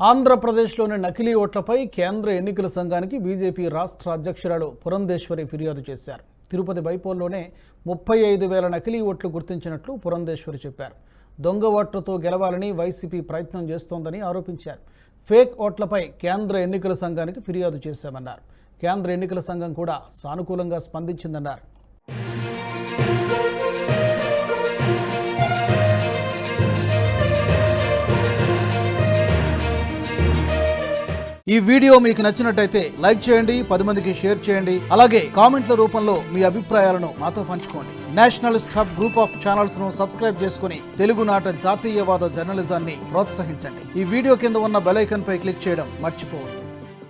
ఆంధ్రప్రదేశ్లోని నకిలీ ఓట్లపై కేంద్ర ఎన్నికల సంఘానికి బీజేపీ రాష్ట్ర అధ్యక్షురాలు పురంధేశ్వరి ఫిర్యాదు చేశారు. తిరుపతి బైపోల్లోనే 35,000 నకిలీ ఓట్లు గుర్తించినట్లు పురంధేశ్వరి చెప్పారు. దొంగ ఓట్లతో గెలవాలని వైసీపీ ప్రయత్నం చేస్తోందని ఆరోపించారు. ఫేక్ ఓట్లపై కేంద్ర ఎన్నికల సంఘానికి ఫిర్యాదు చేశామన్నారు. కేంద్ర ఎన్నికల సంఘం కూడా సానుకూలంగా స్పందించిందన్నారు. ఈ వీడియో మీకు నచ్చినట్టయితే లైక్ చేయండి, 10 మందికి షేర్ చేయండి. అలాగే కామెంట్ల రూపంలో మీ అభిప్రాయాలను మాతో పంచుకోండి. Nationalist hub group of channels ను సబ్స్క్రైబ్ చేసుకుని తెలుగునాట జాతీయవాద జర్నలిజాన్ని ప్రోత్సహించండి. ఈ వీడియో కింద ఉన్న బెల్ ఐకాన్ పై క్లిక్ చేయడం మర్చిపోవద్దు.